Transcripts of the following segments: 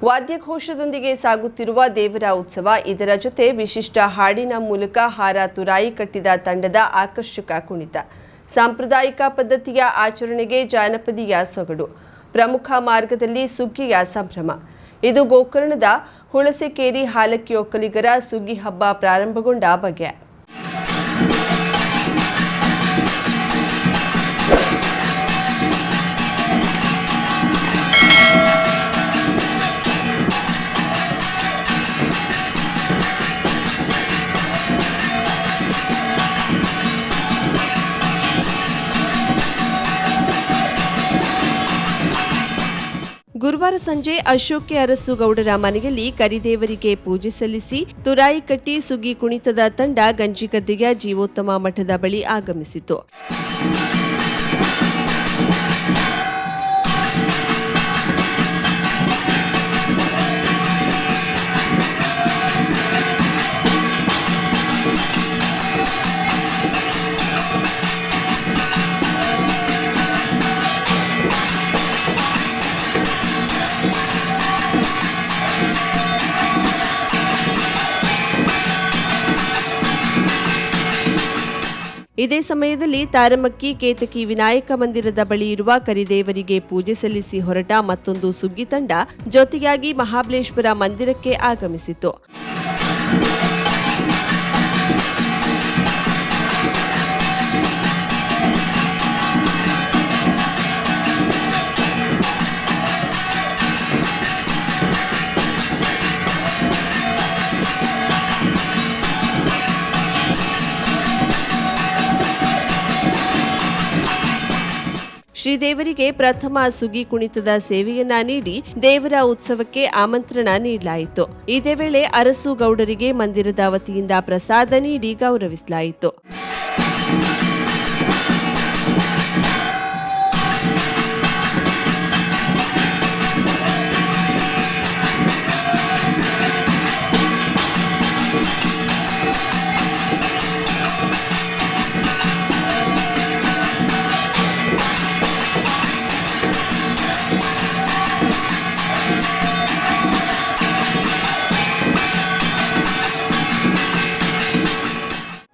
ವಾದ್ಯಘೋಷದೊಂದಿಗೆ ಸಾಗುತ್ತಿರುವ ದೇವರ ಉತ್ಸವ, ಇದರ ಜೊತೆ ವಿಶಿಷ್ಟ ಹಾಡಿನ ಮೂಲಕ ಹಾರ ತುರಾಯಿ ಕಟ್ಟಿದ ತಂಡದ ಆಕರ್ಷಕ ಕುಣಿತ, ಸಾಂಪ್ರದಾಯಿಕ ಪದ್ಧತಿಯ ಆಚರಣೆಗೆ ಜಾನಪದೀಯ ಸೊಗಡು, ಪ್ರಮುಖ ಮಾರ್ಗದಲ್ಲಿ ಸುಗ್ಗಿಯ ಸಂಭ್ರಮ. ಇದು ಗೋಕರ್ಣದ ಹುಣಸೆಕೇರಿ ಹಾಲಕ್ಕಿ ಒಕ್ಕಲಿಗರ ಸುಗ್ಗಿ ಹಬ್ಬ ಪ್ರಾರಂಭಗೊಂಡ ಬಗೆ. ಗುರುವಾರ ಸಂಜೆ ಅಶೋಕೆ ಅರಸು ಗೌಡರ ಮನೆಯಲ್ಲಿ ಕರಿದೇವರಿಗೆ ಪೂಜೆ ಸಲ್ಲಿಸಿ ತುರಾಯಿ ಕಟ್ಟಿ ಸುಗ್ಗಿ ಕುಣಿತದ ತಂಡ ಗಂಜಿಗದ್ದೆಯ ಜೀವೋತ್ತಮ ಮಠದ ಬಳಿ ಆಗಮಿಸಿತು. ಇದೇ ಸಮಯದಲ್ಲಿ ತಾರಮಕ್ಕಿ ಕೇತಕಿ ವಿನಾಯಕ ಮಂದಿರದ ಬಳಿ ಇರುವ ಕರಿದೇವರಿಗೆ ಪೂಜೆ ಸಲ್ಲಿಸಿ ಹೊರಟ ಮತ್ತೊಂದು ಸುಗ್ಗಿ ತಂಡ ಜೊತೆಯಾಗಿ ಮಹಾಬಲೇಶ್ವರ ಮಂದಿರಕ್ಕೆ ಆಗಮಿಸಿತು. ಶ್ರೀದೇವರಿಗೆ ಪ್ರಥಮ ಸುಗ್ಗಿ ಕುಣಿತದ ಸೇವೆಯನ್ನ ನೀಡಿ ದೇವರ ಉತ್ಸವಕ್ಕೆ ಆಮಂತ್ರಣ ನೀಡಲಾಯಿತು. ಇದೇ ವೇಳೆ ಅರಸು ಗೌಡರಿಗೆ ಮಂದಿರದ ವತಿಯಿಂದ ಪ್ರಸಾದ ನೀಡಿ ಗೌರವಿಸಲಾಯಿತು.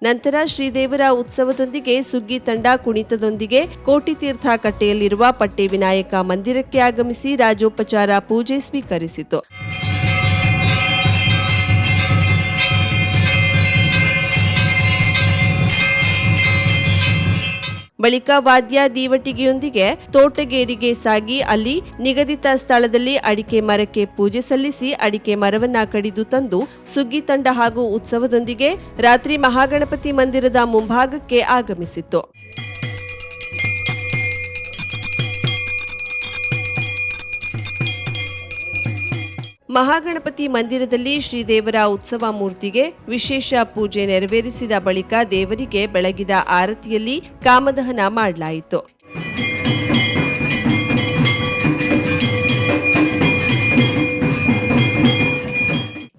ನಂತರ ಶ್ರೀದೇವರ ಉತ್ಸವದೊಂದಿಗೆ ಸುಗ್ಗಿ ತಂಡ ಕುಣಿತದೊಂದಿಗೆ ಕೋಟಿತೀರ್ಥ ಕಟ್ಟೆಯಲ್ಲಿರುವ ಪಟ್ಟೆ ವಿನಾಯಕ ಮಂದಿರಕ್ಕೆ ಆಗಮಿಸಿ ರಾಜೋಪಚಾರ ಪೂಜೆ ಸ್ವೀಕರಿಸಿತು. ಬಳಿಕ ವಾದ್ಯ ದೀವಟಿಗೆಯೊಂದಿಗೆ ತೋಟಗೇರಿಗೆ ಸಾಗಿ ಅಲ್ಲಿ ನಿಗದಿತ ಸ್ಥಳದಲ್ಲಿ ಅಡಿಕೆ ಮರಕ್ಕೆ ಪೂಜೆ ಸಲ್ಲಿಸಿ ಅಡಿಕೆ ಮರವನ್ನ ಕಡಿದು ತಂದು ಸುಗ್ಗಿ ತಂಡ ಹಾಗೂ ಉತ್ಸವದೊಂದಿಗೆ ರಾತ್ರಿ ಮಹಾಗಣಪತಿ ಮಂದಿರದ ಮುಂಭಾಗಕ್ಕೆ ಆಗಮಿಸಿತು. ಮಹಾಗಣಪತಿ ಮಂದಿರದಲ್ಲಿ ಶ್ರೀದೇವರ ಉತ್ಸವ ಮೂರ್ತಿಗೆ ವಿಶೇಷ ಪೂಜೆ ನೆರವೇರಿಸಿದ ಬಳಿಕ ದೇವರಿಗೆ ಬೆಳಗಿದ ಆರತಿಯಲ್ಲಿ ಕಾಮದಹನ ಮಾಡಲಾಯಿತು.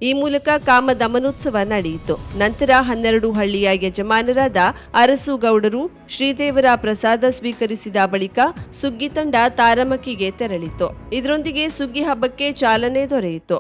ಈ ಮೂಲಕ ಕಾಮದಮನೋತ್ಸವ ನಡೆಯಿತು. ನಂತರ 12 ಹಳ್ಳಿಯ ಯಜಮಾನರಾದ ಅರಸು ಗೌಡರು ಶ್ರೀದೇವರ ಪ್ರಸಾದ ಸ್ವೀಕರಿಸಿದ ಬಳಿಕ ಸುಗ್ಗಿ ತಂಡ ತಾರಮಕ್ಕಿಗೆ ತೆರಳಿತು. ಇದರೊಂದಿಗೆ ಸುಗ್ಗಿ ಹಬ್ಬಕ್ಕೆ ಚಾಲನೆ ದೊರೆಯಿತು.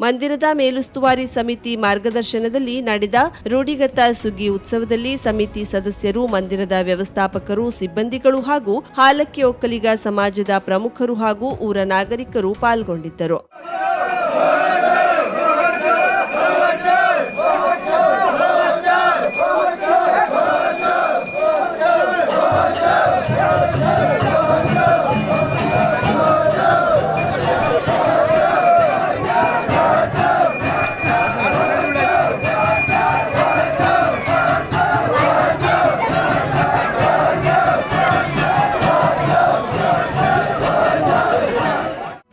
ಮಂದಿರದ ಮೇಲುಸ್ತುವಾರಿ ಸಮಿತಿ ಮಾರ್ಗದರ್ಶನದಲ್ಲಿ ನಡೆದ ರೂಢಿಗತ ಸುಗ್ಗಿ ಉತ್ಸವದಲ್ಲಿ ಸಮಿತಿ ಸದಸ್ಯರು, ಮಂದಿರದ ವ್ಯವಸ್ಥಾಪಕರು, ಸಿಬ್ಬಂದಿಗಳು ಹಾಗೂ ಹಾಲಕ್ಕಿ ಒಕ್ಕಲಿಗ ಸಮಾಜದ ಪ್ರಮುಖರು ಹಾಗೂ ಊರ ನಾಗರಿಕರು ಪಾಲ್ಗೊಂಡಿದ್ದರು.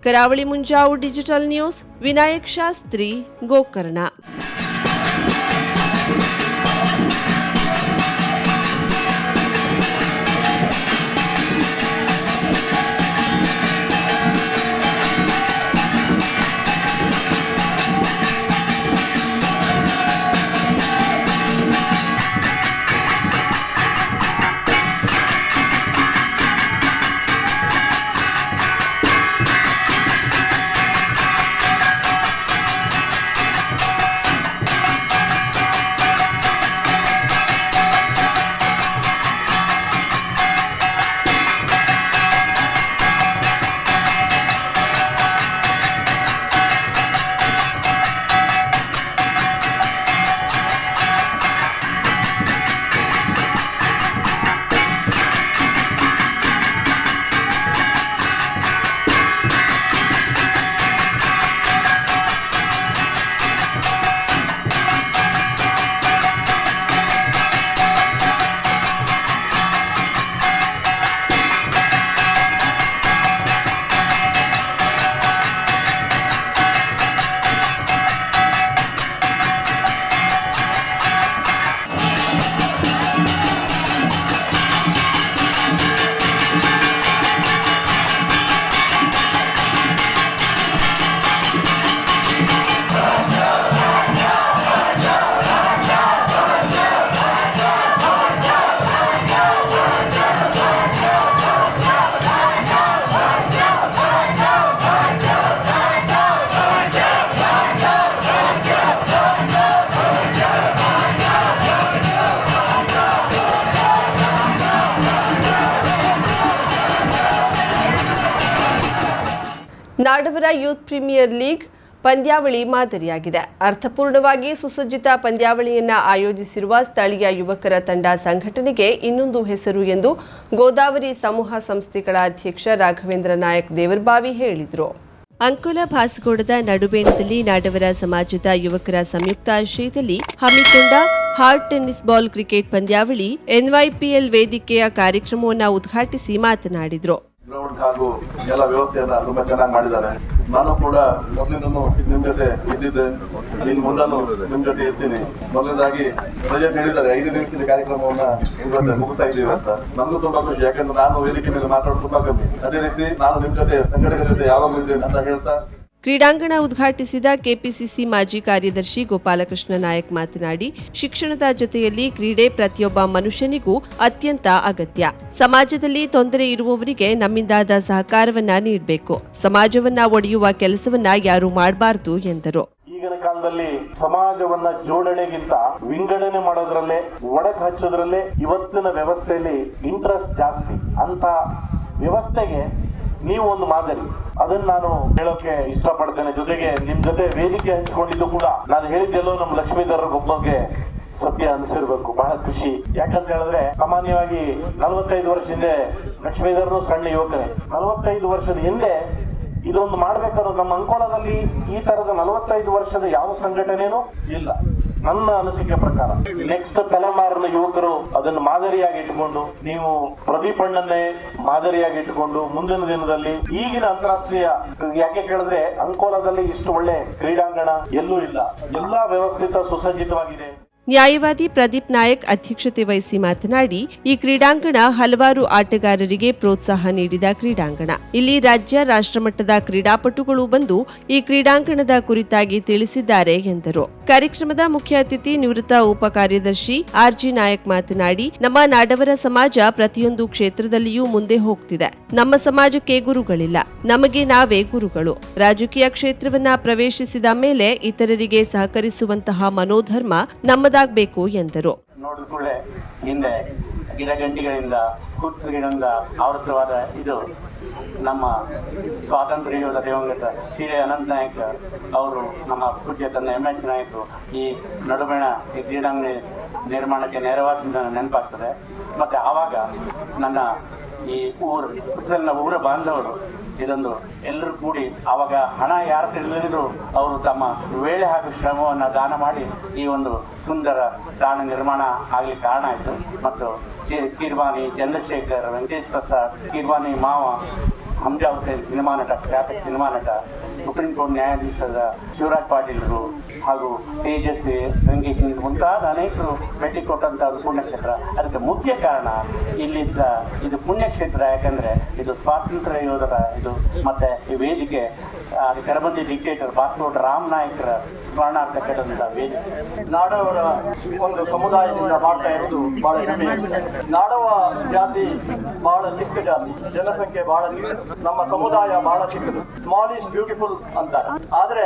Karavali Munjavu digital news, Vinayak Shastri, Gokarna. Nadavara youth premier league ಪಂದ್ಯಾವಳಿ ಮಾದರಿಯಾಗಿದೆ. ಅರ್ಥಪೂರ್ಣವಾಗಿ ಸುಸಜ್ಜಿತ ಪಂದ್ಯಾವಳಿಯನ್ನು ಆಯೋಜಿಸಿರುವ ಸ್ಥಳೀಯ ಯುವಕರ ತಂಡ ಸಂಘಟನೆಗೆ ಇನ್ನೊಂದು ಹೆಸರು ಎಂದು ಗೋದಾವರಿ ಸಮೂಹ ಸಂಸ್ಥೆಗಳ ಅಧ್ಯಕ್ಷ ರಾಘವೇಂದ್ರ ನಾಯಕ್ ದೇವರಬಾವಿ ಹೇಳಿದರು. ಅಂಕೋಲ ಭಾಸಗೋಡದ ನಡುಬೇಣದಲ್ಲಿ ನಾಡವರ ಸಮಾಜದ ಯುವಕರ ಸಂಯುಕ್ತ ಆಶ್ರಯದಲ್ಲಿ ಹಮ್ಮಿಕೊಂಡ ಹಾರ್ಟ್ ಟೆನ್ನಿಸ್ ಬಾಲ್ ಕ್ರಿಕೆಟ್ ಪಂದ್ಯಾವಳಿ NYPL ವೇದಿಕೆಯ ಕಾರ್ಯಕ್ರಮವನ್ನು ಉದ್ಘಾಟಿಸಿ ಮಾತನಾಡಿದರು. ಗ್ರೌಂಡ್ ಹಾಗೂ ಎಲ್ಲ ವ್ಯವಸ್ಥೆಯನ್ನ ತುಂಬಾ ಚೆನ್ನಾಗಿ ಮಾಡಿದ್ದಾರೆ. ನಾನು ಕೂಡ ಮೊದಲಿಂದನೂ ನಿಮ್ ಜೊತೆ ಇದ್ದಿದ್ದೆ, ಇನ್ನು ಮುಂದೂ ನಿಮ್ ಜೊತೆ ಇರ್ತೀನಿ. ಮೊದಲನೇದಾಗಿ ಪ್ರಜೆಂಟ್ ಹೇಳಿದ್ದಾರೆ 5 ನಿಮಿಷದ ಕಾರ್ಯಕ್ರಮವನ್ನ ಇವತ್ತು ಮುಗಿಸ್ತಾ ಇದ್ದೀವಿ ಅಂತ. ನಮಗೂ ತುಂಬಾ ಖುಷಿ, ಯಾಕಂದ್ರೆ ನಾನು ವೇದಿಕೆ ಮೇಲೆ ಮಾತಾಡೋದು ತುಂಬಾ ಕಮ್ಮಿ. ಅದೇ ರೀತಿ ನಾನು ನಿಮ್ ಜೊತೆ ಸಂಘಟನೆ ಜೊತೆ ಯಾವಾಗಲೂ ಇದ್ದೇನೆ ಅಂತ ಹೇಳ್ತಾ ಕ್ರೀಡಾಂಗಣ ಉದ್ಘಾಟಿಸಿದ ಕೆಪಿಸಿಸಿ ಮಾಜಿ ಕಾರ್ಯದರ್ಶಿ ಗೋಪಾಲಕೃಷ್ಣ ನಾಯಕ್ ಮಾತನಾಡಿ, ಶಿಕ್ಷಣದ ಜೊತೆಯಲ್ಲಿ ಕ್ರೀಡೆ ಪ್ರತಿಯೊಬ್ಬ ಮನುಷ್ಯನಿಗೂ ಅತ್ಯಂತ ಅಗತ್ಯ. ಸಮಾಜದಲ್ಲಿ ತೊಂದರೆ ಇರುವವರಿಗೆ ನಮ್ಮಿಂದಾದ ಸಹಕಾರವನ್ನ ನೀಡಬೇಕು. ಸಮಾಜವನ್ನ ಒಡೆಯುವ ಕೆಲಸವನ್ನ ಯಾರು ಮಾಡಬಾರದು ಎಂದರು. ಈಗಿನ ಕಾಲದಲ್ಲಿ ಸಮಾಜವನ್ನ ಜೋಡಣೆಗಿಂತ ವಿಂಗಡಣೆ ಮಾಡೋದ್ರಲ್ಲೇ, ಒಡಕು ಹಚ್ಚೋದ್ರಲ್ಲೇ ಇವತ್ತಿನ ವ್ಯವಸ್ಥೆಯಲ್ಲಿ ಇಂಟ್ರೆಸ್ಟ್ ಜಾಸ್ತಿ. ಅಂತ ವ್ಯವಸ್ಥೆಗೆ ನೀವು ಒಂದು ಮಾದರಿ, ಅದನ್ನ ನಾನು ಹೇಳೋಕೆ ಇಷ್ಟಪಡ್ತೇನೆ. ಜೊತೆಗೆ ನಿಮ್ ಜೊತೆ ವೇದಿಕೆ ಹಂಚಿಕೊಂಡಿದ್ದು ಕೂಡ ನಾನು ಹೇಳಿದ್ದೆಲ್ಲೋ ನಮ್ಮ ಲಕ್ಷ್ಮೀಧರ ಒಬ್ಬಗೆ ಸತ್ಯ ಅನಿಸಿರ್ಬೇಕು. ಬಹಳ ಖುಷಿ. ಯಾಕಂತ ಹೇಳಿದ್ರೆ ಸಾಮಾನ್ಯವಾಗಿ 45 ವರ್ಷ ಹಿಂದೆ ಲಕ್ಷ್ಮೀಧರನು ಸಣ್ಣ ಯುವಕರೇ. 45 ವರ್ಷದ ಹಿಂದೆ ಇದೊಂದು ಮಾಡ್ಬೇಕಾದ್ರೆ ನಮ್ಮ ಅಂಕೋಲದಲ್ಲಿ ಈ ತರದ 45 ವರ್ಷದ ಯಾವ ಸಂಘಟನೆನೂ ಇಲ್ಲ. ನನ್ನ ಅನಿಸಿಕೆ ಪ್ರಕಾರ ನೆಕ್ಸ್ಟ್ ತಲೆಮಾರಿನ ಯುವಕರು ಅದನ್ನು ಮಾದರಿಯಾಗಿ ಇಟ್ಟುಕೊಂಡು, ನೀವು ಪ್ರದೀಪ್ ಅಣ್ಣನ್ನೇ ಮಾದರಿಯಾಗಿ ಇಟ್ಟುಕೊಂಡು ಮುಂದಿನ ದಿನದಲ್ಲಿ ಈಗಿನ ಅಂತಾರಾಷ್ಟ್ರೀಯ, ಯಾಕೆ ಕೇಳಿದ್ರೆ ಅಂಕೋಲದಲ್ಲಿ ಇಷ್ಟು ಒಳ್ಳೆ ಕ್ರೀಡಾಂಗಣ ಎಲ್ಲೂ ಇಲ್ಲ. ಎಲ್ಲಾ ವ್ಯವಸ್ಥಿತ ಸುಸಜ್ಜಿತವಾಗಿದೆ. ನ್ಯಾಯವಾದಿ ಪ್ರದೀಪ್ ನಾಯಕ್ ಅಧ್ಯಕ್ಷತೆ ವಹಿಸಿ ಮಾತನಾಡಿ, ಈ ಕ್ರೀಡಾಂಗಣ ಹಲವಾರು ಆಟಗಾರರಿಗೆ ಪ್ರೋತ್ಸಾಹ ನೀಡಿದ ಕ್ರೀಡಾಂಗಣ. ಇಲ್ಲಿ ರಾಜ್ಯ ರಾಷ್ಟ್ರಮಟ್ಟದ ಕ್ರೀಡಾಪಟುಗಳು ಬಂದು ಈ ಕ್ರೀಡಾಂಗಣದ ಕುರಿತಾಗಿ ತಿಳಿಸಿದ್ದಾರೆ ಎಂದರು. ಕಾರ್ಯಕ್ರಮದ ಮುಖ್ಯ ಅತಿಥಿ ನಿವೃತ್ತ ಉಪ ಕಾರ್ಯದರ್ಶಿ ಆರ್ಜಿ ನಾಯಕ್ ಮಾತನಾಡಿ, ನಮ್ಮ ನಾಡವರ ಸಮಾಜ ಪ್ರತಿಯೊಂದು ಕ್ಷೇತ್ರದಲ್ಲಿಯೂ ಮುಂದೆ ಹೋಗ್ತಿದೆ. ನಮ್ಮ ಸಮಾಜಕ್ಕೆ ಗುರುಗಳಿಲ್ಲ, ನಮಗೆ ನಾವೇ ಗುರುಗಳು. ರಾಜಕೀಯ ಕ್ಷೇತ್ರವನ್ನ ಪ್ರವೇಶಿಸಿದ ಮೇಲೆ ಇತರರಿಗೆ ಸಹಕರಿಸುವಂತಹ ಮನೋಧರ್ಮ ನಮ್ಮದಾಗಬೇಕು ಎಂದರು. ನೋಡಿದ ಕೂಡಲೇ ಹಿಂದೆ ಗಿಡಗಂಟಿಗಳಿಂದ ಹುತ್ತುಗಳಿಂದ ಆವೃತವಾದ ಇದು ನಮ್ಮ ಸ್ವಾತಂತ್ರ್ಯ ಯೋಧ ದಿವಂಗತ ಶ್ರೀ ಅನಂತ ನಾಯಕ್ ಅವರು, ನಮ್ಮ ಪೂಜ್ಯ ತನ್ನ MS ನಾಯಕರು ಈ ನಡುಬಣ ಈ ಕ್ರೀಡಾಂಗಣ ನಿರ್ಮಾಣಕ್ಕೆ ನೆರವಾದ ನೆನಪಾಗ್ತದೆ. ಮತ್ತು ಆವಾಗ ನನ್ನ ಈ ಊರ ಬಾಂಧವರು ಇದೊಂದು ಎಲ್ಲರೂ ಕೂಡಿ ಆವಾಗ ಹಣ ಯಾರ ತಿಳಿದಿದ್ರು ಅವರು ತಮ್ಮ ವೇಳೆ ಹಾಗೂ ಶ್ರಮವನ್ನು ದಾನ ಮಾಡಿ ಈ ಒಂದು ಸುಂದರ ತಾಣ ನಿರ್ಮಾಣ ಆಗಲಿಕ್ಕೆ ಕಾರಣ ಆಯಿತು. ಮತ್ತು ಕೀರ್ವಾನಿ ಚಂದ್ರಶೇಖರ್, ವೆಂಕಟೇಶ್ ಪ್ರಸಾದ್, ಕೀರ್ವಾನಿ ಮಾವ, ಹಂಜಾ ಹುಸೇನ್ ಸಿನಿಮಾ ನಟ, ಖ್ಯಾತ ಸಿನಿಮಾ ನಟ, ಸುಪ್ರೀಂ ಕೋರ್ಟ್ ನ್ಯಾಯಾಧೀಶರಾದ ಶಿವರಾಜ್ ಪಾಟೀಲ್ರು ಹಾಗೂ ತೇಜಸ್ವಿ ರಂಗೇಶ್ ಮುಂತಾದ ಅನೇಕರು ಭೇಟಿ ಕೊಟ್ಟಂತಹ ಪುಣ್ಯಕ್ಷೇತ್ರ. ಅದಕ್ಕೆ ಮುಖ್ಯ ಕಾರಣ ಇಲ್ಲಿದ್ದ ಇದು ಪುಣ್ಯಕ್ಷೇತ್ರ, ಯಾಕಂದ್ರೆ ಇದು ಸ್ವಾತಂತ್ರ್ಯ ಯೋಧರ ಇದು ಮತ್ತೆ ಈ ವೇದಿಕೆ ಕರಬಂದಿ ಡಿಕ್ಟೇಟರ್ ಬಾಸ್ಕೋಟ್ ರಾಮ್ ನಾಯಕರ ಸ್ಮರಣಾರ್ಥ ಕೆಟ್ಟಂತಹ ವೇದಿಕೆ. ನಾಡವರ ಒಂದು ಸಮುದಾಯದಿಂದ ಮಾಡ್ತಾ ಇರೋದು ಬಹಳ ಹೆಮ್ಮೆ. ನಾಡವ ಜಾತಿ ಬಹಳ ಚಿಕ್ಕ ಜಾತಿ, ಜನಸಂಖ್ಯೆ ಬಹಳ ಚಿಕ್ಕದು, ನಮ್ಮ ಸಮುದಾಯ ಬಹಳ ಚಿಕ್ಕದು. ಸ್ಮಾಲ್ ಈಸ್ ಬ್ಯೂಟಿಫುಲ್ ಅಂತಾರೆ. ಆದ್ರೆ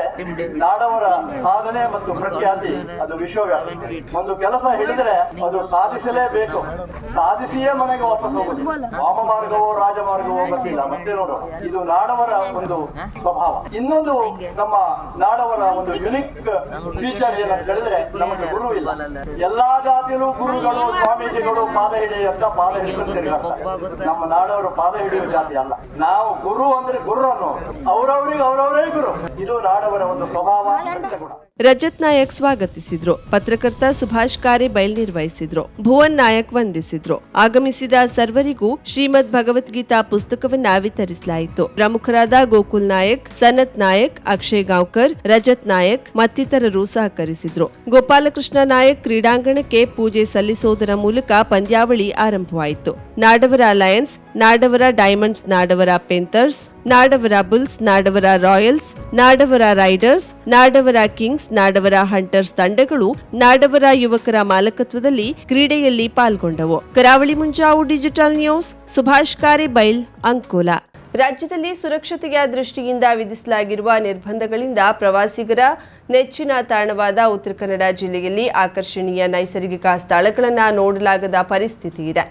ನಾಡವರ ಸಾಧನೆ ಮತ್ತು ಪ್ರಖ್ಯಾತಿ ಅದು ವಿಶ್ವವ್ಯಾಪಿ. ಒಂದು ಕೆಲಸ ಹಿಡಿದ್ರೆ ಅದು ಸಾಧಿಸಲೇಬೇಕು, ಸಾಧಿಸಿಯೇ ಮನೆಗೆ ವಾಪಸ್ ಹೋಗುದು. ವಾಮ ಮಾರ್ಗವೋ ರಾಜಮಾರ್ಗವೋ ಗೊತ್ತಿಲ್ಲ, ಮತ್ತೆ ನೋಡೋಣ. ಇದು ನಾಡವರ ಒಂದು ಸ್ವಭಾವ. ಇನ್ನೊಂದು ನಮ್ಮ ನಾಡವರ ಒಂದು ಯುನಿಕ್ ಫೀಚರ್ ಏನಂತ ಹೇಳಿದ್ರೆ, ನಮಗೆ ಗುರು ಇಲ್ಲ. ಎಲ್ಲಾ ಜಾತಿಯಲ್ಲೂ ಗುರುಗಳು, ಸ್ವಾಮೀಜಿಗಳು ಪಾದ ಹಿಡಿಯುವಂತ ಪಾದ ಹಿಡಿದು ತಿರುಗಾಡ್ತಾರೆ. ನಮ್ಮ ನಾಡವರು ಪಾದ ಹಿಡಿಯುವ ಜಾತಿ ಅಲ್ಲ. ನಾವು ಗುರು ಅಂದ್ರೆ ಗುರು ಅನ್ನೋ, ಅವರವರೇ ಗುರು. ಇದು ನಾಡವರ ಒಂದು ಸ್ವಭಾವ, ಗುಣ. ರಜತ್ ನಾಯಕ್ ಸ್ವಾಗತಿಸಿದ್ರು. ಪತ್ರಕರ್ತ ಸುಭಾಷ್ ಕಾರೆಬೈಲ್ ನಿರ್ವಹಿಸಿದ್ರು. ಭುವನ್ ನಾಯಕ್ ವಂದಿಸಿದ್ರು. ಆಗಮಿಸಿದ ಸರ್ವರಿಗೂ ಶ್ರೀಮದ್ ಭಗವದ್ಗೀತಾ ಪುಸ್ತಕವನ್ನ ವಿತರಿಸಲಾಯಿತು. ಪ್ರಮುಖರಾದ ಗೋಕುಲ್ ನಾಯಕ್, ಸನತ್ ನಾಯಕ್, ಅಕ್ಷಯ್ ಗಾಂವ್ಕರ್, ರಜತ್ ನಾಯಕ್ ಮತ್ತಿತರರು ಸಹಕರಿಸಿದ್ರು. ಗೋಪಾಲಕೃಷ್ಣ ನಾಯಕ್ ಕ್ರೀಡಾಂಗಣಕ್ಕೆ ಪೂಜೆ ಸಲ್ಲಿಸುವುದರ ಮೂಲಕ ಪಂದ್ಯಾವಳಿ ಆರಂಭವಾಯಿತು. Nadavara alliance, Nadavara diamonds, Nadavara panthers, Nadavara bulls, Nadavara royals, Nadavara riders, Nadavara kings, Nadavara hunters ತಂಡಗಳು ನಾಡವರ ಯುವಕರ ಮಾಲಕತ್ವದಲ್ಲಿ ಕ್ರೀಡೆಯಲ್ಲಿ ಪಾಲ್ಗೊಂಡವು. Karavali Munjavu digital news, Subhash Karebail, Ankola. ರಾಜ್ಯದಲ್ಲಿ ಸುರಕ್ಷತೆಯ ದೃಷ್ಟಿಯಿಂದ ವಿಧಿಸಲಾಗಿರುವ ನಿರ್ಬಂಧಗಳಿಂದ ಪ್ರವಾಸಿಗರ ನೆಚ್ಚಿನ ತಾಣವಾದ ಉತ್ತರ ಕನ್ನಡ ಜಿಲ್ಲೆಯಲ್ಲಿ ಆಕರ್ಷಣೀಯ ನೈಸರ್ಗಿಕ ಸ್ಥಳಗಳನ್ನು ನೋಡಲಾಗದ ಪರಿಸ್ಥಿತಿ ಇದೆ.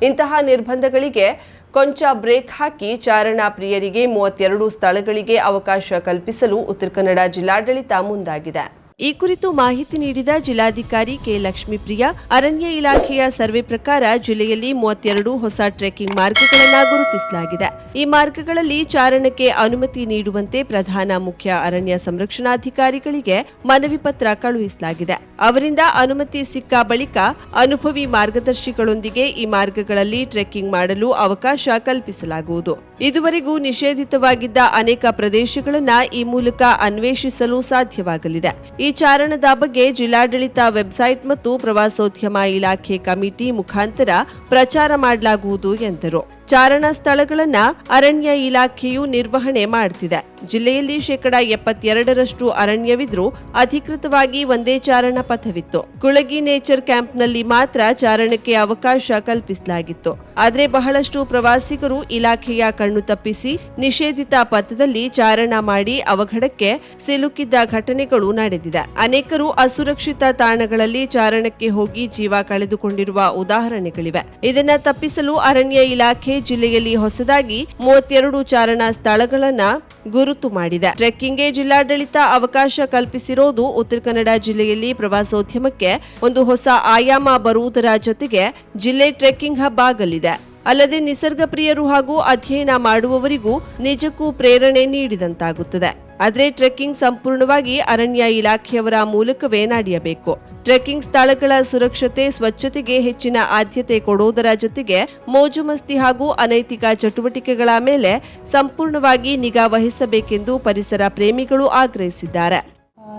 ಇಂತಹ ನಿರ್ಬಂಧಗಳಿಗೆ ಕೊಂಚ ಬ್ರೇಕ್ ಹಾಕಿ ಚಾರಣಾ ಪ್ರಿಯರಿಗೆ 32 ಸ್ಥಳಗಳಿಗೆ ಅವಕಾಶ ಕಲ್ಪಿಸಲು ಉತ್ತರ ಕನ್ನಡ ಜಿಲ್ಲಾಡಳಿತ ಮುಂದಾಗಿದೆ. ಈ ಕುರಿತು ಮಾಹಿತಿ ನೀಡಿದ ಜಿಲ್ಲಾಧಿಕಾರಿ ಕೆ ಲಕ್ಷ್ಮೀಪ್ರಿಯ, ಅರಣ್ಯ ಇಲಾಖೆಯ ಸರ್ವೆ ಪ್ರಕಾರ ಜಿಲ್ಲೆಯಲ್ಲಿ 32 ಹೊಸ ಟ್ರೆಕ್ಕಿಂಗ್ ಮಾರ್ಗಗಳನ್ನು ಗುರುತಿಸಲಾಗಿದೆ. ಈ ಮಾರ್ಗಗಳಲ್ಲಿ ಚಾರಣಕ್ಕೆ ಅನುಮತಿ ನೀಡುವಂತೆ ಪ್ರಧಾನ ಮುಖ್ಯ ಅರಣ್ಯ ಸಂರಕ್ಷಣಾಧಿಕಾರಿಗಳಿಗೆ ಮನವಿ ಪತ್ರ ಕಳುಹಿಸಲಾಗಿದೆ. ಅವರಿಂದ ಅನುಮತಿ ಸಿಕ್ಕ ಬಳಿಕ ಅನುಭವಿ ಮಾರ್ಗದರ್ಶಿಗಳೊಂದಿಗೆ ಈ ಮಾರ್ಗಗಳಲ್ಲಿ ಟ್ರೆಕ್ಕಿಂಗ್ ಮಾಡಲು ಅವಕಾಶ ಕಲ್ಪಿಸಲಾಗುವುದು. ಇದುವರೆಗೂ ನಿಷೇಧಿತವಾಗಿದ್ದ ಅನೇಕ ಪ್ರದೇಶಗಳನ್ನು ಈ ಮೂಲಕ ಅನ್ವೇಷಿಸಲು ಸಾಧ್ಯವಾಗಲಿದೆ. ಈ ಚಾರಣದ ಬಗ್ಗೆ ಜಿಲ್ಲಾಡಳಿತ ವೆಬ್ಸೈಟ್ ಮತ್ತು ಪ್ರವಾಸೋದ್ಯಮ ಇಲಾಖೆ ಕಮಿಟಿ ಮುಖಾಂತರ ಪ್ರಚಾರ ಮಾಡಲಾಗುವುದು ಎಂದರು. ಚಾರಣ ಸ್ಥಳಗಳನ್ನ ಅರಣ್ಯ ಇಲಾಖೆಯು ನಿರ್ವಹಣೆ ಮಾಡುತ್ತಿದೆ. ಜಿಲ್ಲೆಯಲ್ಲಿ 72% ಅರಣ್ಯವಿದ್ರೂ ಅಧಿಕೃತವಾಗಿ ಒಂದೇ ಚಾರಣ ಪಥವಿತ್ತು. ಕುಳಗಿ ನೇಚರ್ ಕ್ಯಾಂಪ್ನಲ್ಲಿ ಮಾತ್ರ ಚಾರಣಕ್ಕೆ ಅವಕಾಶ ಕಲ್ಪಿಸಲಾಗಿತ್ತು. ಆದರೆ ಬಹಳಷ್ಟು ಪ್ರವಾಸಿಗರು ಇಲಾಖೆಯ ಕಣ್ಣು ತಪ್ಪಿಸಿ ನಿಷೇಧಿತ ಪಥದಲ್ಲಿ ಚಾರಣ ಮಾಡಿ ಅವಘಡಕ್ಕೆ ಸಿಲುಕಿದ್ದ ಘಟನೆಗಳು ನಡೆದಿದೆ. ಅನೇಕರು ಅಸುರಕ್ಷಿತ ತಾಣಗಳಲ್ಲಿ ಚಾರಣಕ್ಕೆ ಹೋಗಿ ಜೀವ ಕಳೆದುಕೊಂಡಿರುವ ಉದಾಹರಣೆಗಳಿವೆ. ಇದನ್ನ ತಪ್ಪಿಸಲು ಅರಣ್ಯ ಇಲಾಖೆ ಜಿಲ್ಲೆಯಲ್ಲಿ ಹೊಸದಾಗಿ 32 ಚಾರಣಾ ಸ್ಥಳಗಳನ್ನ ಗುರುತು ಮಾಡಿದೆ. ಟ್ರೆಕ್ಕಿಂಗ್ಗೆ ಜಿಲ್ಲಾಡಳಿತ ಅವಕಾಶ ಕಲ್ಪಿಸಿರೋದು ಉತ್ತರ ಕನ್ನಡ ಜಿಲ್ಲೆಯಲ್ಲಿ ಪ್ರವಾಸೋದ್ಯಮಕ್ಕೆ ಒಂದು ಹೊಸ ಆಯಾಮ ಬರುವುದರ ಜೊತೆಗೆ ಜಿಲ್ಲೆ ಟ್ರೆಕ್ಕಿಂಗ್ ಹಬ್ ಆಗಲಿದೆ. ಅಲ್ಲದೆ ನಿಸರ್ಗ ಪ್ರಿಯರು ಹಾಗೂ ಅಧ್ಯಯನ ಮಾಡುವವರಿಗೂ ನಿಜಕ್ಕೂ ಪ್ರೇರಣೆ ನೀಡಿದಂತಾಗುತ್ತದೆ. ಆದರೆ ಟ್ರೆಕ್ಕಿಂಗ್ ಸಂಪೂರ್ಣವಾಗಿ ಅರಣ್ಯ ಇಲಾಖೆಯವರ ಮೂಲಕವೇ ನಡೆಯಬೇಕು. ಟ್ರೆಕ್ಕಿಂಗ್ ಸ್ಥಳಗಳ ಸುರಕ್ಷತೆ, ಸ್ವಚ್ಛತೆಗೆ ಹೆಚ್ಚಿನ ಆದ್ಯತೆ ಕೊಡುವುದರ ಜೊತೆಗೆ ಮೋಜು ಮಸ್ತಿ ಹಾಗೂ ಅನೈತಿಕ ಚಟುವಟಿಕೆಗಳ ಮೇಲೆ ಸಂಪೂರ್ಣವಾಗಿ ನಿಗಾ ವಹಿಸಬೇಕೆಂದು ಪರಿಸರ ಪ್ರೇಮಿಗಳು ಆಗ್ರಹಿಸಿದ್ದಾರೆ.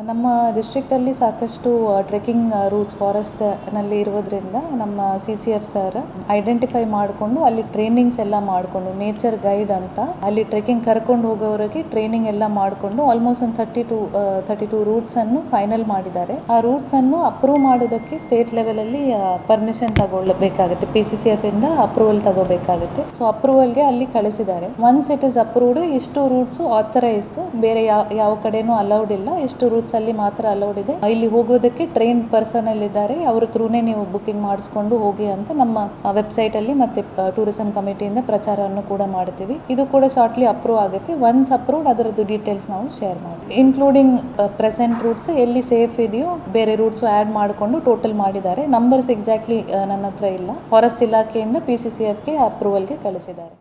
ನಮ್ಮ ಡಿಸ್ಟ್ರಿಕ್ಟಲ್ಲಿ ಸಾಕಷ್ಟು ಟ್ರೆಕ್ಕಿಂಗ್ ರೂಟ್ಸ್ ಫಾರೆಸ್ಟ್ನಲ್ಲಿ ಇರೋದ್ರಿಂದ ನಮ್ಮ CCF ಸರ್ ಐಡೆಂಟಿಫೈ ಮಾಡಿಕೊಂಡು ಅಲ್ಲಿ ಟ್ರೈನಿಂಗ್ಸ್ ಎಲ್ಲ ಮಾಡಿಕೊಂಡು ನೇಚರ್ ಗೈಡ್ ಅಂತ ಅಲ್ಲಿ ಟ್ರೆಕ್ಕಿಂಗ್ ಕರ್ಕೊಂಡು ಹೋಗೋವರೆಗೆ ಟ್ರೈನಿಂಗ್ ಎಲ್ಲ ಮಾಡಿಕೊಂಡು ಆಲ್ಮೋಸ್ಟ್ ಒಂದು 32 ರೂಟ್ಸನ್ನು ಫೈನಲ್ ಮಾಡಿದ್ದಾರೆ. ಆ ರೂಟ್ಸನ್ನು ಅಪ್ರೂವ್ ಮಾಡೋದಕ್ಕೆ ಸ್ಟೇಟ್ ಲೆವೆಲಲ್ಲಿ ಪರ್ಮಿಷನ್ ತಗೊಳ್ಬೇಕಾಗುತ್ತೆ. PCCF ಇಂದ ಅಪ್ರೂವಲ್ ತಗೋಬೇಕಾಗುತ್ತೆ. ಸೊ ಅಪ್ರೂವಲ್ಗೆ ಅಲ್ಲಿ ಕಳಿಸಿದ್ದಾರೆ. ಒನ್ಸ್ ಇಟ್ ಇಸ್ ಅಪ್ರೂವ್ಡ್ ಇಷ್ಟು ರೂಟ್ಸು ಆಥರೈಸ್ಡ್, ಬೇರೆ ಯಾವ ಕಡೆನೂ ಅಲೌಡ್ ಇಲ್ಲ, ಇಷ್ಟು ರೂಟ್ಸ್ ಅಲ್ಲಿ ಮಾತ್ರ ಅಲೌಡ್ ಇದೆ. ಇಲ್ಲಿ ಹೋಗೋದಕ್ಕೆ ಟ್ರೈನ್ ಪರ್ಸನಲ್ ಇದ್ದಾರೆ, ಅವ್ರ ಥ್ರೂನೇ ನೀವು ಬುಕಿಂಗ್ ಮಾಡಿಸ್ಕೊಂಡು ಹೋಗಿ ಅಂತ ನಮ್ಮ ವೆಬ್ಸೈಟ್ ಅಲ್ಲಿ ಮತ್ತೆ ಟೂರಿಸಂ ಕಮಿಟಿಯಿಂದ ಪ್ರಚಾರವನ್ನು ಕೂಡ ಮಾಡ್ತೀವಿ. ಇದು ಕೂಡ ಶಾರ್ಟ್ಲಿ ಅಪ್ರೂವ್ ಆಗುತ್ತೆ. ಒನ್ಸ್ ಅಪ್ರೂವ್ಡ್ ಅದರದ್ದು ಡೀಟೇಲ್ಸ್ ನಾವು ಶೇರ್ ಮಾಡ್ತೀವಿ, ಇನ್ಕ್ಲೂಡಿಂಗ್ ಪ್ರೆಸೆಂಟ್ ರೂಟ್ಸ್ ಎಲ್ಲಿ ಸೇಫ್ ಇದೆಯೋ ಬೇರೆ ರೂಟ್ಸ್ ಆ್ಯಡ್ ಮಾಡಿಕೊಂಡು ಟೋಟಲ್ ಮಾಡಿದ್ದಾರೆ. ನಂಬರ್ಸ್ ಎಕ್ಸಾಕ್ಟ್ಲಿ ನನ್ನ ಹತ್ರ ಇಲ್ಲ. ಫಾರೆಸ್ಟ್ ಇಲಾಖೆಯಿಂದ PCCFಗೆ ಅಪ್ರೂವಲ್ಗೆ ಕಳಿಸಿದ್ದಾರೆ.